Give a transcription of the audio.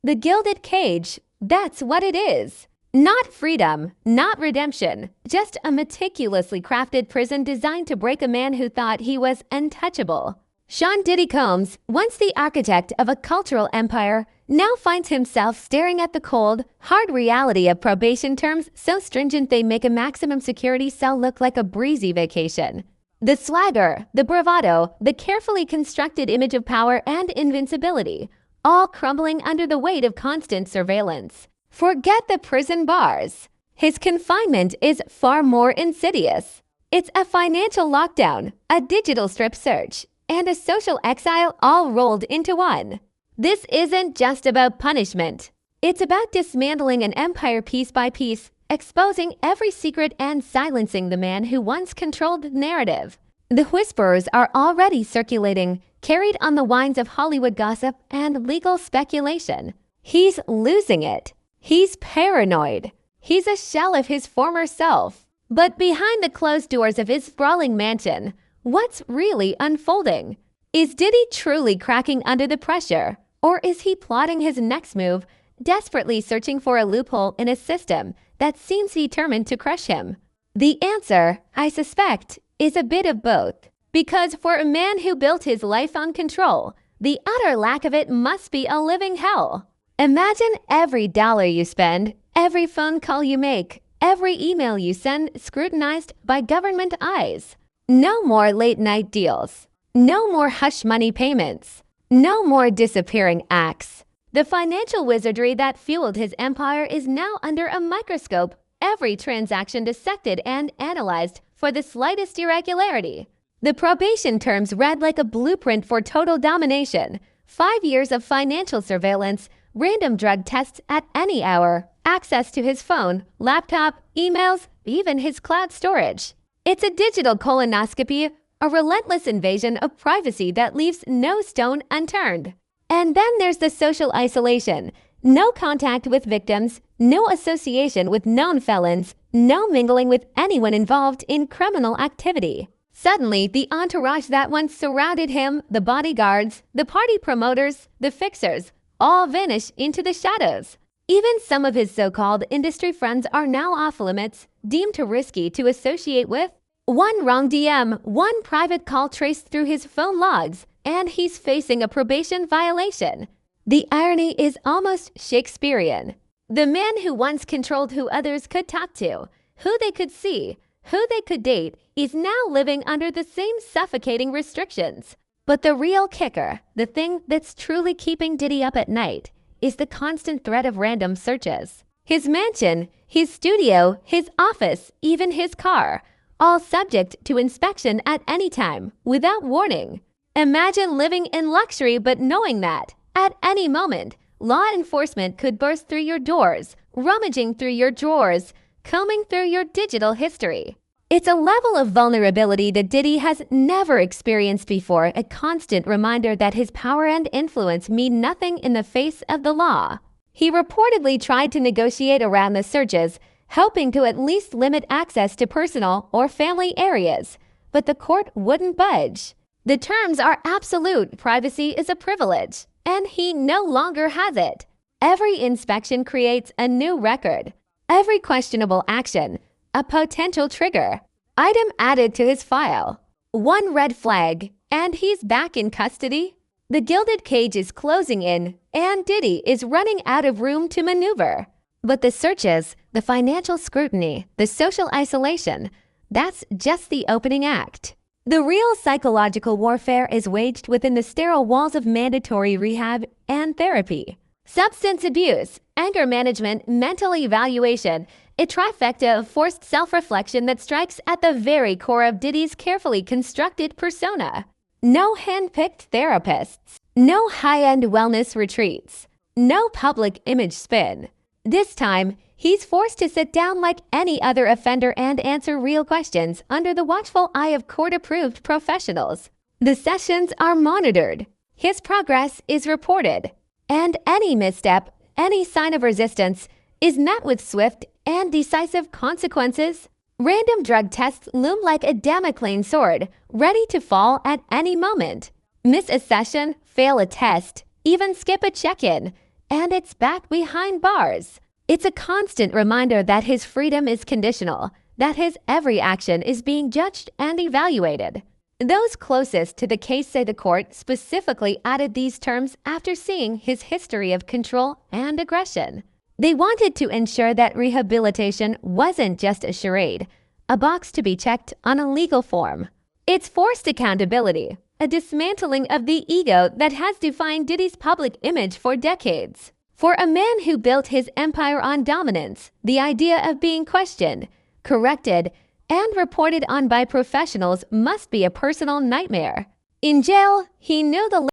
The Gilded Cage, that's what it is. Not freedom, not redemption, just a meticulously crafted prison designed to break a man who thought he was untouchable. Shawn Diddy Combs, once the architect of a cultural empire, now finds himself staring at the cold, hard reality of probation terms so stringent they make a maximum security cell look like a breezy vacation. The swagger, the bravado, the carefully constructed image of power and invincibility, all crumbling under the weight of constant surveillance. Forget the prison bars. His confinement is far more insidious. It's a financial lockdown, a digital strip search, and a social exile all rolled into one. This isn't just about punishment. It's about dismantling an empire piece by piece, exposing every secret and silencing the man who once controlled the narrative. The whispers are already circulating, carried on the winds of Hollywood gossip and legal speculation. He's losing it. He's paranoid. He's a shell of his former self. But behind the closed doors of his sprawling mansion, what's really unfolding? Is Diddy truly cracking under the pressure? Or is he plotting his next move, desperately searching for a loophole in a system that seems determined to crush him? The answer, I suspect, is a bit of both. Because for a man who built his life on control, the utter lack of it must be a living hell. Imagine every dollar you spend, every phone call you make, every email you send scrutinized by government eyes. No more late-night deals. No more hush money payments. No more disappearing acts. The financial wizardry that fueled his empire is now under a microscope, every transaction dissected and analyzed for the slightest irregularity. The probation terms read like a blueprint for total domination. 5 years of financial surveillance, random drug tests at any hour, access to his phone, laptop, emails, even his cloud storage. It's a digital colonoscopy, a relentless invasion of privacy that leaves no stone unturned. And then there's the social isolation. No contact with victims, no association with known felons, no mingling with anyone involved in criminal activity. Suddenly, the entourage that once surrounded him, the bodyguards, the party promoters, the fixers, all vanish into the shadows. Even some of his so-called industry friends are now off limits, deemed too risky to associate with. One wrong DM, one private call traced through his phone logs, and he's facing a probation violation. The irony is almost Shakespearean. The man who once controlled who others could talk to, who they could see, who they could date, is now living under the same suffocating restrictions. But the real kicker, the thing that's truly keeping Diddy up at night, is the constant threat of random searches. His mansion, his studio, his office, even his car, all subject to inspection at any time, without warning. Imagine living in luxury but knowing that, at any moment, law enforcement could burst through your doors, rummaging through your drawers, combing through your digital history. It's a level of vulnerability that Diddy has never experienced before, a constant reminder that his power and influence mean nothing in the face of the law. He reportedly tried to negotiate around the searches, hoping to at least limit access to personal or family areas, but the court wouldn't budge. The terms are absolute, privacy is a privilege, and he no longer has it. Every inspection creates a new record. Every questionable action, a potential trigger. Item added to his file. One red flag, and he's back in custody. The Gilded Cage is closing in, and Diddy is running out of room to maneuver. But the searches, the financial scrutiny, the social isolation, that's just the opening act. The real psychological warfare is waged within the sterile walls of mandatory rehab and therapy. Substance abuse, anger management, mental evaluation, a trifecta of forced self-reflection that strikes at the very core of Diddy's carefully constructed persona. No hand-picked therapists, no high-end wellness retreats, no public image spin. This time, he's forced to sit down like any other offender and answer real questions under the watchful eye of court-approved professionals. The sessions are monitored. His progress is reported. And any misstep, any sign of resistance, is met with swift and decisive consequences. Random drug tests loom like a Damocles sword, ready to fall at any moment. Miss a session, fail a test, even skip a check-in, and it's back behind bars. It's a constant reminder that his freedom is conditional, that his every action is being judged and evaluated. Those closest to the case say the court specifically added these terms after seeing his history of control and aggression. They wanted to ensure that rehabilitation wasn't just a charade, a box to be checked on a legal form. It's forced accountability, a dismantling of the ego that has defined Diddy's public image for decades. For a man who built his empire on dominance, the idea of being questioned, corrected, and reported on by professionals must be a personal nightmare. In jail, he knew the